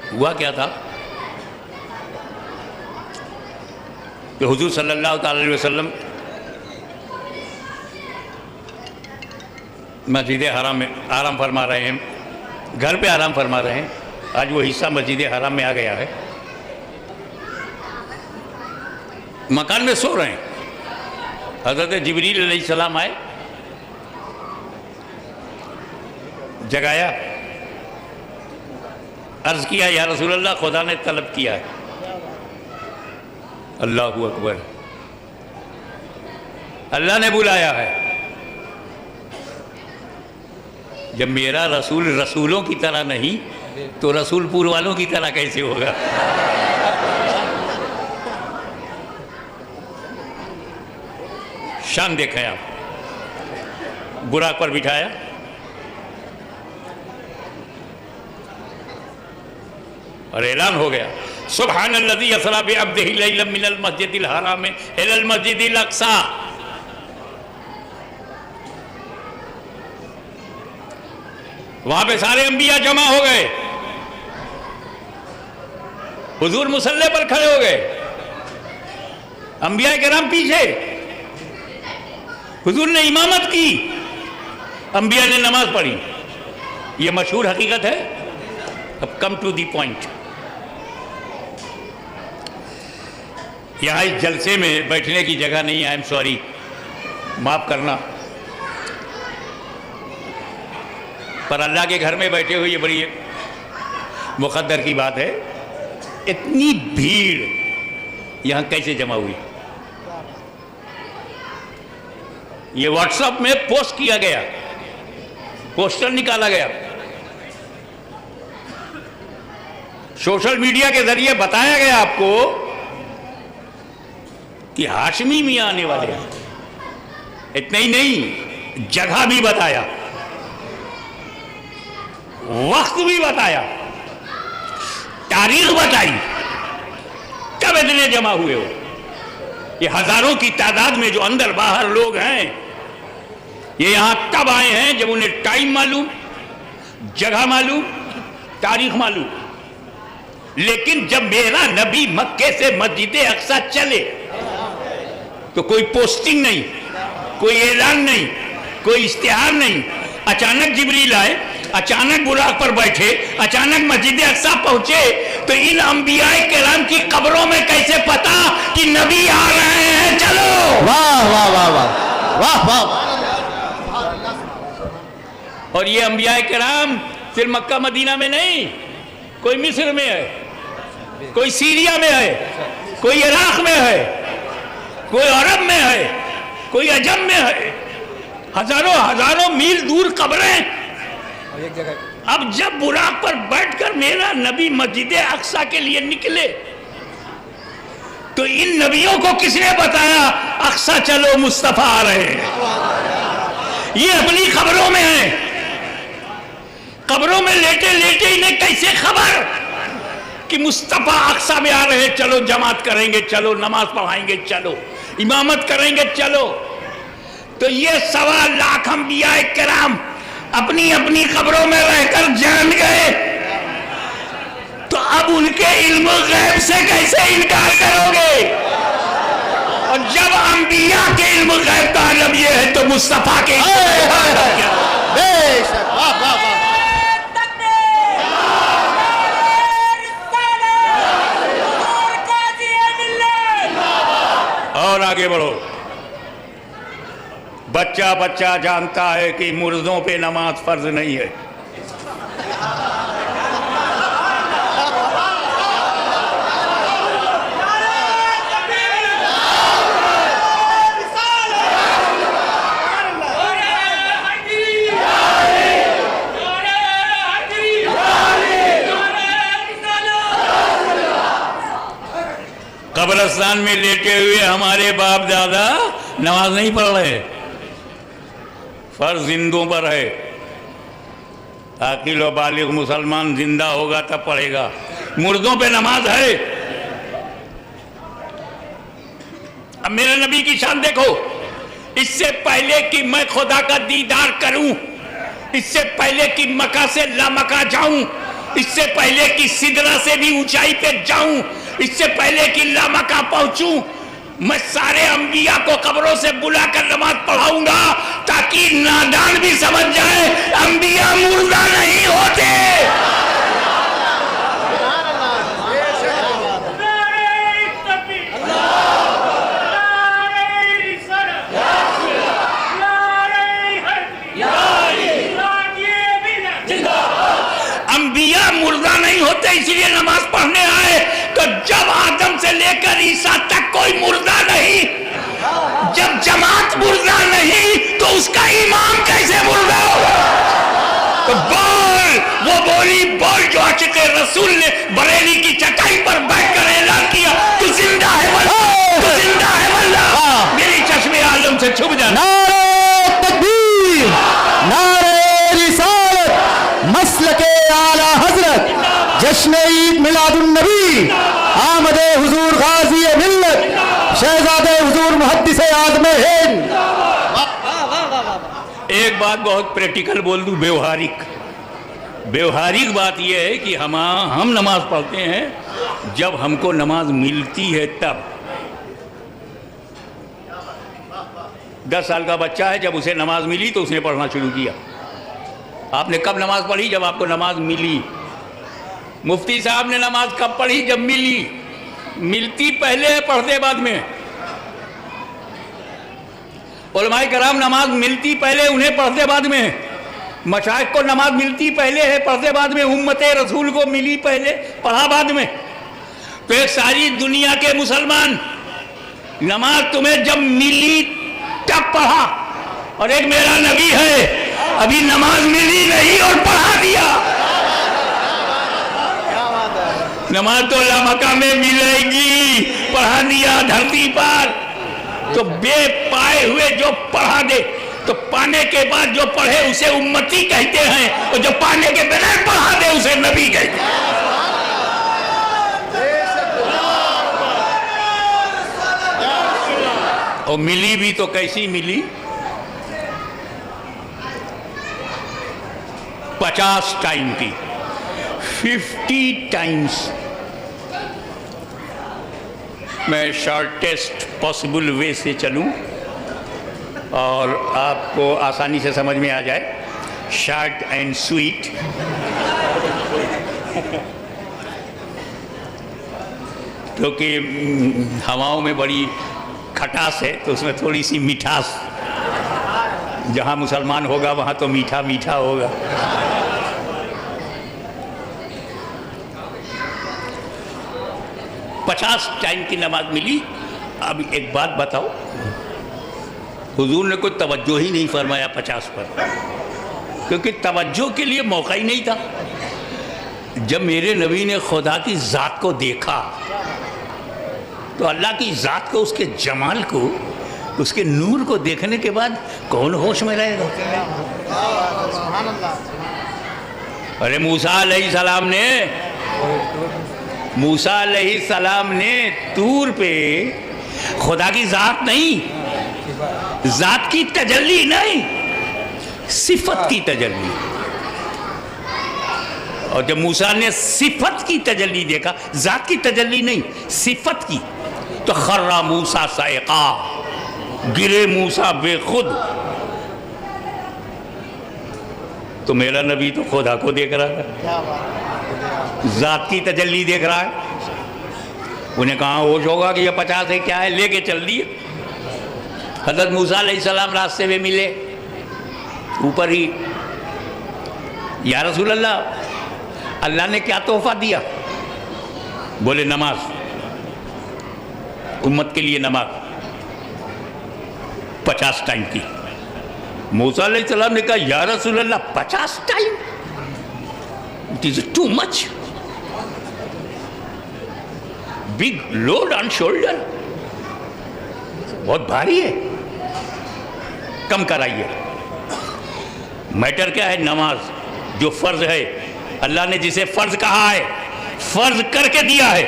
हुआ क्या था कि हुजूर सल्लल्लाहु अलैहि वसल्लम मस्जिद हराम में आराम फरमा रहे हैं, घर पे आराम फरमा रहे हैं। आज वो हिस्सा मस्जिद हराम में आ गया है, मकान में सो रहे हैं। हज़रत जिब्रील अलैहिस्सलाम आए, जगाया, अर्ज किया या रसूल अल्लाह, खुदा ने तलब किया है। अल्लाहु अकबर, अल्लाह ने बुलाया है। जब मेरा रसूल रसूलों की तरह नहीं तो रसूलपुर वालों की तरह कैसे होगा? शान देखें आप। बुराक पर बिठाया, और ऐलान हो गया, सुब्हानल्लज़ी असरा बिअब्दिही लैलन मिनल मस्जिदिल हराम इलल मस्जिदिल अक़सा। वहां पे सारे अंबिया जमा हो गए, हुजूर मुसल्ले पर खड़े हो गए, अंबिया किराम पीछे, हुजूर ने इमामत की, अंबिया ने नमाज पढ़ी। ये मशहूर हकीकत है। अब कम टू दी पॉइंट। यहाँ इस जलसे में बैठने की जगह नहीं है, आई एम सॉरी, माफ करना, पर अल्लाह के घर में बैठे हुए ये बड़ी मुकद्दर की बात है। इतनी भीड़ यहाँ कैसे जमा हुई? ये व्हाट्सएप में पोस्ट किया गया, पोस्टर निकाला गया, सोशल मीडिया के जरिए बताया गया आपको कि हाशमी मियां आने वाले हैं। इतना ही नहीं, जगह भी बताया, वक्त भी बताया, तारीख बताई, कब इतने जमा हुए हो। ये हजारों की तादाद में जो अंदर बाहर लोग हैं, ये यहां तब आए हैं जब उन्हें टाइम मालूम, जगह मालूम, तारीख मालूम। लेकिन जब मेरा नबी मक्के से मस्जिद अक्सा चले तो कोई पोस्टिंग नहीं, कोई ऐलान नहीं, कोई इश्तिहार नहीं। अचानक जिब्रील आए, अचानक बुराक पर बैठे, अचानक मस्जिद अक्सा पहुंचे, तो इन अंबियाए किराम की कब्रों में कैसे पता कि नबी आ रहे हैं? चलो, वाह वाह वाह वाह वाह वाह। और ये अंबियाए किराम सिर्फ मक्का मदीना में नहीं, कोई मिस्र में है, कोई सीरिया में है, कोई इराक में है, कोई अरब में है, कोई अजम में है, हजारों हजारों मील दूर कब्रें। अब जब बुराक पर बैठकर मेरा नबी मस्जिद अक्सा के लिए निकले तो इन नबियों को किसने बताया अक्सा चलो मुस्तफा आ रहे हैं? ये अपनी खबरों में है। कब्रों में लेटे लेटे इन्हें कैसे खबर कि मुस्तफा अक्सा में आ रहे हैं? चलो जमात करेंगे, चलो नमाज पढ़ाएंगे, चलो इमामत करेंगे, चलो। तो ये 1.25 लाख अंबियाए किराम अपनी अपनी कब्रों में रहकर जान गए, तो अब उनके इल्म गैब से कैसे इनकार करोगे? और जब अंबिया के इल्म गैब का आलम ये है तो मुस्तफा के और आगे बढ़ो। बच्चा बच्चा जानता है कि मुर्दों पे नमाज फर्ज नहीं है। कब्रिस्तान में लेटे हुए हमारे बाप दादा नमाज नहीं पढ़ रहे, फर्ज जिंदों पर है। आकिल व बालिग मुसलमान जिंदा होगा तब पढ़ेगा, मुर्दों पे नमाज है। अब मेरे नबी की शान देखो, इससे पहले कि मैं खुदा का दीदार करूं, इससे पहले कि मक्का से लामक्का जाऊं, इससे पहले कि सिदरा से भी ऊंचाई पे जाऊं, इससे पहले कि लामका पहुंचूं, मैं सारे अंबिया को कब्रों से बुलाकर नमाज पढ़ाऊंगा, ताकि नादान भी समझ जाए अंबिया मुर्दा नहीं होते। अंबिया मुर्दा नहीं होते, इसलिए नमाज पढ़ने आए। तो जब आदम से लेकर ईसा तक कोई मुर्दा नहीं, जब जमात मुर्दा नहीं, तो उसका इमाम कैसे मुर्दा होगा? तो बोल, वो बोली बोल जो आशिक़ रसूल ने बरेली की चटाई पर बैठकर ऐलान किया, तू जिंदा है वल्लाह, तू जिंदा है वल्लाह, मेरी चश्मे आलम से छुप जा। नारे तकबीर, नारे रिसालत, मसलके आला हजरत, जश्न ईद मिलादुन नबी, आमदे हुजूर गाजी मिल्लत, शहजादे हुजूर मुहद्दिस आदम हिंद। एक बात बहुत प्रैक्टिकल बोल दूं, व्यवहारिक बात यह है कि हम नमाज पढ़ते हैं जब हमको नमाज मिलती है तब। 10 साल का बच्चा है, जब उसे नमाज मिली तो उसने पढ़ना शुरू किया। आपने कब नमाज पढ़ी? जब आपको नमाज मिली। मुफ्ती साहब ने नमाज कब पढ़ी? जब मिली। मिलती पहले है, पढ़ते बाद में। उलमाए कराम नमाज मिलती पहले, उन्हें पढ़ते बाद में। मशाइख को नमाज मिलती पहले है, पढ़ते बाद में। उम्मते रसूल को मिली पहले, पढ़ा बाद में। तो एक सारी दुनिया के मुसलमान नमाज तुम्हें जब मिली तब पढ़ा, और एक मेरा नबी है अभी नमाज मिली नहीं और पढ़ा दिया। नमाज तो लामका में मिलेगी, पढ़ा दिया धरती पर। तो बेपाए हुए जो पढ़ा दे, तो पाने के बाद जो पढ़े उसे उम्मती कहते हैं, और जो पाने के बगैर पढ़ा दे उसे नबी कहते हैं। और मिली भी तो कैसी मिली? 50 टाइम की, 50 टाइम्स। मैं शॉर्टेस्ट पॉसिबल वे से चलूं और आपको आसानी से समझ में आ जाए, शॉर्ट एंड स्वीट। क्योंकि हवाओं में बड़ी खटास है, तो उसमें थोड़ी सी मिठास, जहाँ मुसलमान होगा वहाँ तो मीठा मीठा होगा। पचास टाइम की नमाज मिली। अब एक बात बताओ, हुजूर ने कोई तवज्जो ही नहीं फरमाया 50 पर, क्योंकि तवज्जो के लिए मौका ही नहीं था। जब मेरे नबी ने खुदा की ज़ात को देखा, तो अल्लाह की ज़ात को, उसके जमाल को, उसके नूर को देखने के बाद कौन होश में रहेगा? अरे मूसा अलैहिस्सलाम ने तूर पे खुदा की ज़ात नहीं, ज़ात की तजल्ली नहीं, सिफत की तजल्ली। और जब मूसा ने सिफत की तजल्ली देखा, ज़ात की तजल्ली नहीं, सिफत की, तो खर्रा मूसा साइक़ा, गिरे मूसा बेखुद। तो मेरा नबी तो खुदा को देख रहा है, ज़ात की तजल्ली देख रहा है। उन्हें कहाँ होश होगा कि ये 50 है क्या है, लेके चल दिए। हज़रत मूसा अलैहिस्सलाम रास्ते में मिले, ऊपर ही, या रसूल अल्लाह, अल्लाह ने क्या तोहफा दिया? बोले नमाज, उम्मत के लिए नमाज 50 टाइम की। मूसा अलैहिस्सलाम ने कहा, या रसूल अल्लाह 50 time, it is too much, big load on shoulder, बहुत भारी है, कम कराइए। मैटर क्या है? नमाज जो फर्ज है, अल्लाह ने जिसे फर्ज कहा है, फर्ज करके दिया है।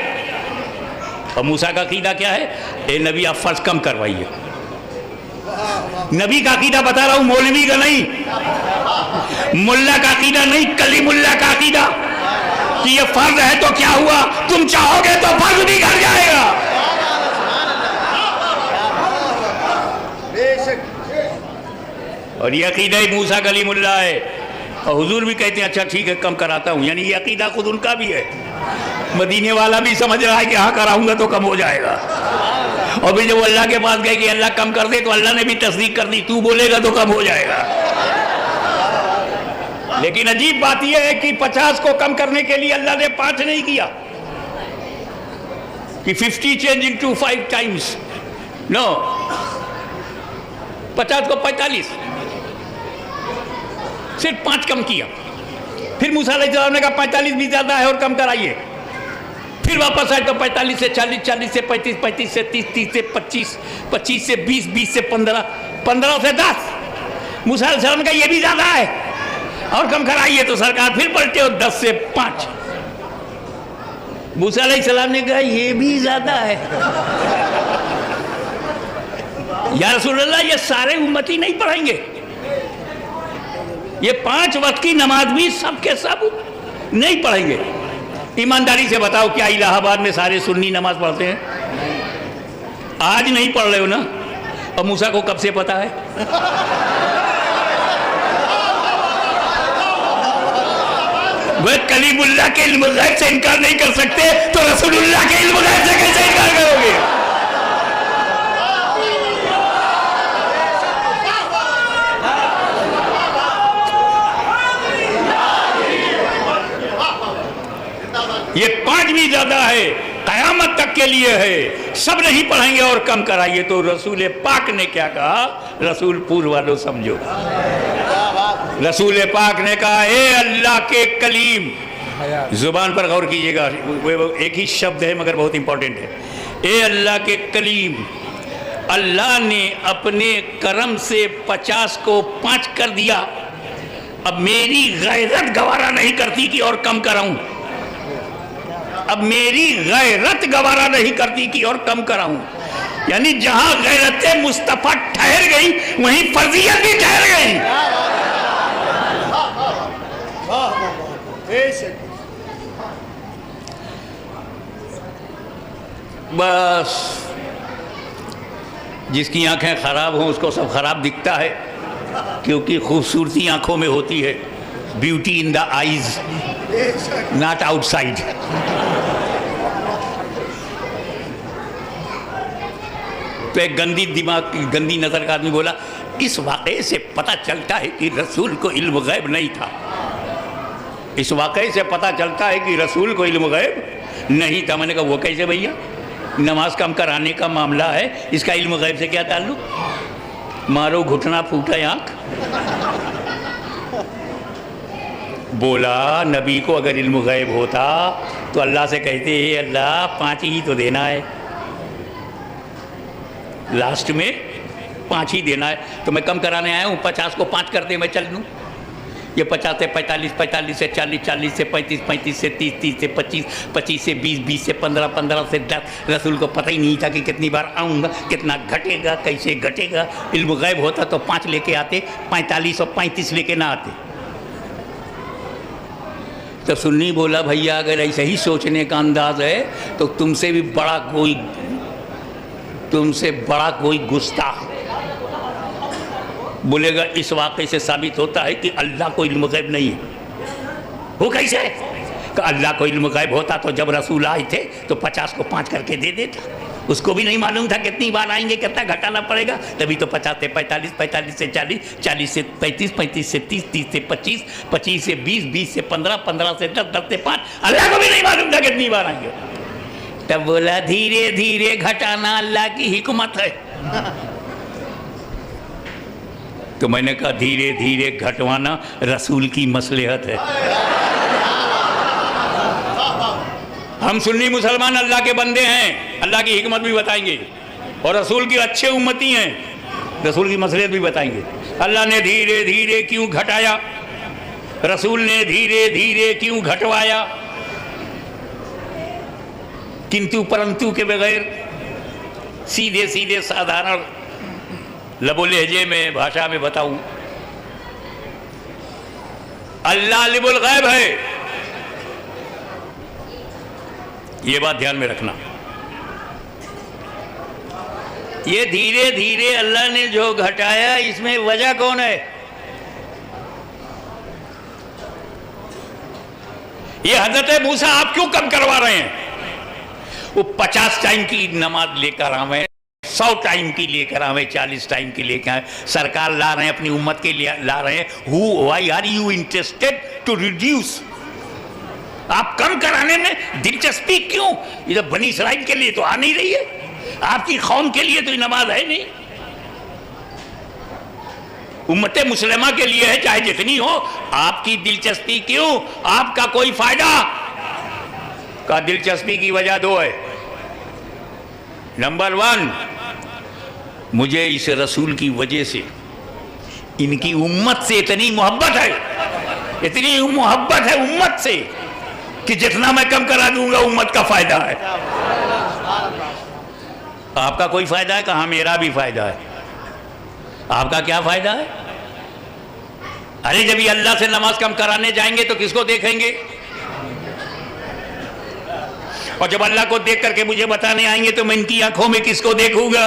और मूसा का अकीदा क्या है? ए नबी, आप फर्ज कम करवाइए। नबी का अकीदा बता रहा हूं, मौलवी का नहीं, मुल्ला का अकीदा नहीं, कलीमुल्ला का अकीदा। कि ये फर्ज है तो क्या हुआ, तुम चाहोगे तो फर्ज भी घट जाएगा। और ये अकीदा मूसा कलीमुल्लाह है, और हुजूर भी कहते हैं अच्छा ठीक है कम कराता हूँ, यानी ये अकीदा खुद उनका भी है। मदीने वाला भी समझ रहा है कि हाँ कराऊंगा तो कम हो जाएगा, और फिर जब अल्लाह के पास गए कि अल्लाह कम कर दे तो अल्लाह ने भी तस्दीक कर दी, तू बोलेगा तो कम हो जाएगा। लेकिन अजीब बात यह है कि 50 को कम करने के लिए अल्लाह ने 5 नहीं किया कि 50 चेंज इनटू 5 टाइम्स, नो, 50 को 45, सिर्फ 5 कम किया। फिर मूसा अलैहिस्सलाम ने कहा 45 भी ज्यादा है और कम कराइए। फिर वापस आए तो 45 से 40, 40 से 35, 35 से 30, 30 से 25, 25 से 20, 20 से 15, 15 से 10। मूसा अलैहिस्सलाम ने कहा ये भी ज्यादा है और कम कराइए, तो सरकार फिर पलटे और 10 से 5। मूसा अलैहिस्सलाम ने कहा ये भी ज्यादा है। या रसूलल्लाह ये सारे उम्मती नहीं पढ़ेंगे, ये 5 वक्त की नमाज भी सब के सब नहीं पढ़ेंगे। ईमानदारी से बताओ क्या इलाहाबाद में सारे सुन्नी नमाज पढ़ते हैं? आज नहीं पढ़ रहे हो ना, और मूसा को कब से पता है? वह कलीमुल्लाह के इल्म गैब से इनकार नहीं कर सकते तो रसूलुल्लाह के इल्म गैब से कैसे इनकार करोगे? ये 5 भी ज्यादा है, कयामत तक के लिए है, सब नहीं पढ़ेंगे और कम कराइए। तो रसूल पाक ने क्या कहा? रसूल पूर्व वालों समझो, रसूल पाक ने कहा ए अल्लाह के कलीम, जुबान पर गौर कीजिएगा, वो एक ही शब्द है मगर बहुत इंपॉर्टेंट है। ए अल्लाह के कलीम, अल्लाह ने अपने करम से 50 को 5 कर दिया, अब मेरी गैरत गवारा नहीं करती कि और कम कराऊं, अब मेरी गैरत गवारा नहीं करती कि और कम कराऊं। यानी जहां गैरत मुस्तफा ठहर गई वहीं फर्जियत भी ठहर गई। बस जिसकी आंखें खराब हों उसको सब खराब दिखता है, क्योंकि खूबसूरती आंखों में होती है, beauty in the eyes not outside. तो एक गंदी दिमाग की गंदी नजर का आदमी बोला इस वाक़े से पता चलता है कि रसूल को इल्म गैब नहीं था, इस वाक़े से पता चलता है कि रसूल को इल्म गैब नहीं था। मैंने कहा वो कैसे भैया, नमाज कम कराने का मामला है, इसका इल्म गैब से क्या ताल्लुक? मारो घुटना फूटा आंख। बोला नबी को अगर इल्म गैब होता तो अल्लाह से कहते अल्लाह 5 ही तो देना है, लास्ट में 5 ही देना है, तो मैं कम कराने आया हूँ, 50 को 5 कर दे मैं चल लूँ। ये 50 से 45, 45 से 40, 40 से 35, 35 से 30, 30 से 25, 25 से 20, 20 से 15, 15 से 10। रसूल को पता ही नहीं था कि कितनी बार आऊँगा, कितना घटेगा, कैसे घटेगा। इल्म गैब होता तो 5 लेके आते, 45 और 35 लेके ना आते। तो सुन्नी बोला भैया अगर ऐसा ही सोचने का अंदाज है तो तुमसे बड़ा कोई गुस्ताख बोलेगा इस वाक़े से साबित होता है कि अल्लाह को इल्म गैब नहीं है। वो कैसे? कि अल्लाह को इल्म गैब होता तो जब रसूल आए थे तो 50 को 5 करके दे देता, उसको भी नहीं मालूम था कितनी बार आएंगे, कितना घटाना पड़ेगा, तभी तो 50 से 45, 45 से 40, 40 से 35, 35 से 30, 30 से 25, 25 से 20, 20 से 15, 15 से 10, 10 से 5, अल्लाह को भी नहीं मालूम था कितनी बार आएंगे। तब बोला धीरे धीरे घटाना अल्लाह की हिकमत है। तो मैंने कहा धीरे धीरे घटवाना रसूल की मसलहत है। हम सुन्नी मुसलमान अल्लाह के बंदे हैं, अल्लाह की हिकमत भी बताएंगे और रसूल की अच्छे उम्मती हैं, रसूल की मसलहत भी बताएंगे। अल्लाह ने धीरे धीरे क्यों घटाया, रसूल ने धीरे धीरे क्यों घटवाया, किंतु परंतु के बगैर सीधे सीधे साधारण लबो लहजे में भाषा में बताऊं, अल्लाह अलीमुल गैब है, ये बात ध्यान में रखना। ये धीरे धीरे अल्लाह ने जो घटाया, इसमें वजह कौन है? ये हजरत मूसा आप क्यों कम करवा रहे हैं? वो 50 टाइम की नमाज लेकर आवे, 100 टाइम की लेकर आवे, 40 टाइम की लेकर आए, सरकार ला रहे हैं, अपनी उम्मत के लिए ला रहे हैं। Why are you interested to reduce? आप कम कराने में दिलचस्पी क्यों? ये तो बनी इसराइल के लिए तो आ नहीं रही है, आपकी कौम के लिए तो ये नमाज है नहीं, उम्मत मुसलमा के लिए है, चाहे जितनी हो। आपकी दिलचस्पी क्यों? आपका कोई फायदा का? दिलचस्पी की वजह दो है। नंबर 1, मुझे इस रसूल की वजह से इनकी उम्मत से इतनी मोहब्बत है, इतनी मोहब्बत है उम्मत से कि जितना मैं कम करा दूंगा उम्मत का फायदा है। आपका कोई फायदा है? कहां मेरा भी फायदा है। आपका क्या फायदा है? अरे जब ये अल्लाह से नमाज कम कराने जाएंगे तो किसको देखेंगे? और जब अल्लाह को देख करके मुझे बताने आएंगे तो मैं इनकी आंखों में किसको देखूंगा?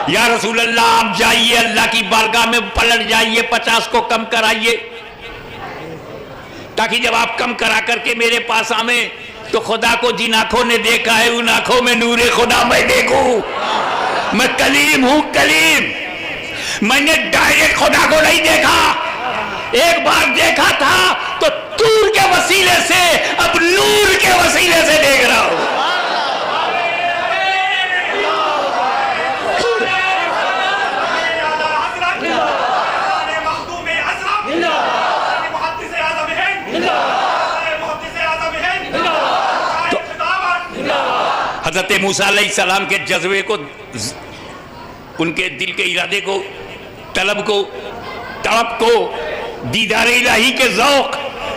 या रसूल अल्लाह, आप जाइए अल्लाह की बारगाह में, पलट जाइए, 50 को कम कराइए, ताकि जब आप कम करा करके मेरे पास आवे तो खुदा को जिन आंखों ने देखा है उन आंखों में नूरे खुदा मैं देखूं। मैं कलीम हूं, कलीम। मैंने डायरेक्ट खुदा को नहीं देखा, एक बार देखा था तो तूर के वसीले से, अब नूर के वसीले से देख रहा हूं। हजरत मूसा अलैहिस्सलाम के जज्बे को, उनके दिल के इरादे को, तलब को, तड़प को, दीदार इलाही के ज़ौक़,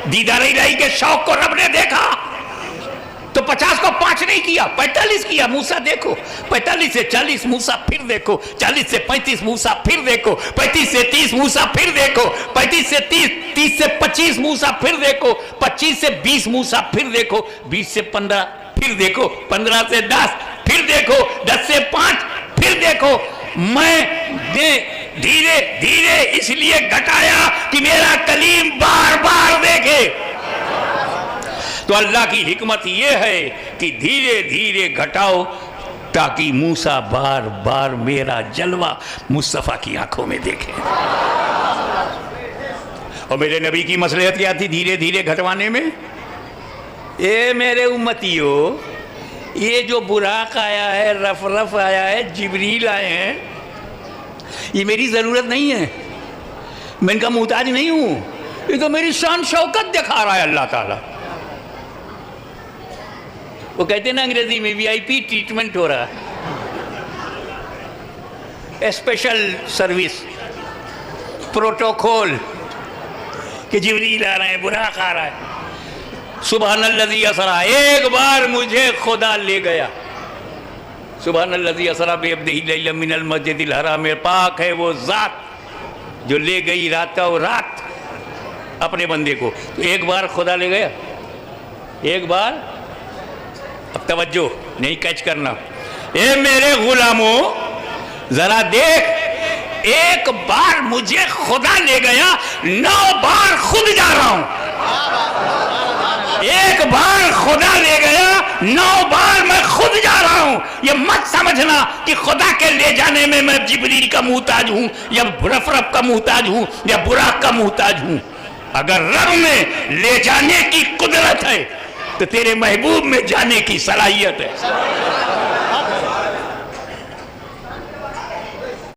दीदार इलाही के शौक को रब ने देखा तो 50 को 5 नहीं किया, 45 किया। मूसा देखो, 45 से 40 मूसा फिर देखो, 40 से 35 मूसा फिर देखो, 35 से 30 मूसा फिर देखो, 35 से 30, 30 से 25 मूसा फिर देखो, 25 से 20 मूसा फिर देखो, 20 से 15 फिर देखो, 15 से 10 फिर देखो, 10 से 5 फिर देखो। मैंने धीरे धीरे इसलिए घटाया कि मेरा कलीम बार बार देखे। तो अल्लाह की हिकमत यह है कि धीरे धीरे घटाओ ताकि मूसा बार बार मेरा जलवा मुस्तफा की आंखों में देखे। और मेरे नबी की मसलहत क्या थी धीरे धीरे घटवाने में? ये मेरे उम्मतियों, ये जो बुराक आया है, रफ रफ आया है, जिब्रील आए हैं, ये मेरी ज़रूरत नहीं है, मैं इनका मुहताज नहीं हूँ, ये तो मेरी शान शौकत दिखा रहा है अल्लाह ताला। वो कहते हैं ना अंग्रेजी में VIP ट्रीटमेंट हो रहा है, स्पेशल सर्विस, प्रोटोकॉल, कि जिब्रील आ रहे हैं, बुराक आ रहा है। सुबहानल्लज़ी असरा, एक बार मुझे खुदा ले गया। सुबहानल्लज़ी असरा बिअब्दिही लैलन मिनल मस्जिदिल हराम, पाक है वो ज़ात जो ले गई रात का वो रात अपने बंदे को। तो एक बार खुदा ले गया, एक बार। अब तवज्जो नहीं कैच करना, ए मेरे गुलामों जरा देख, एक बार मुझे खुदा ले गया, 9 बार खुद जा रहा हूं। एक बार खुदा ले गया, 9 बार मैं खुद जा रहा हूं। ये मत समझना कि खुदा के ले जाने में मैं जिब्रील का मुहताज हूं या रफ का मुहताज हूं या बुराक का मुहताज हूं। अगर रब में ले जाने की कुदरत है तो तेरे महबूब में जाने की सलाहियत है।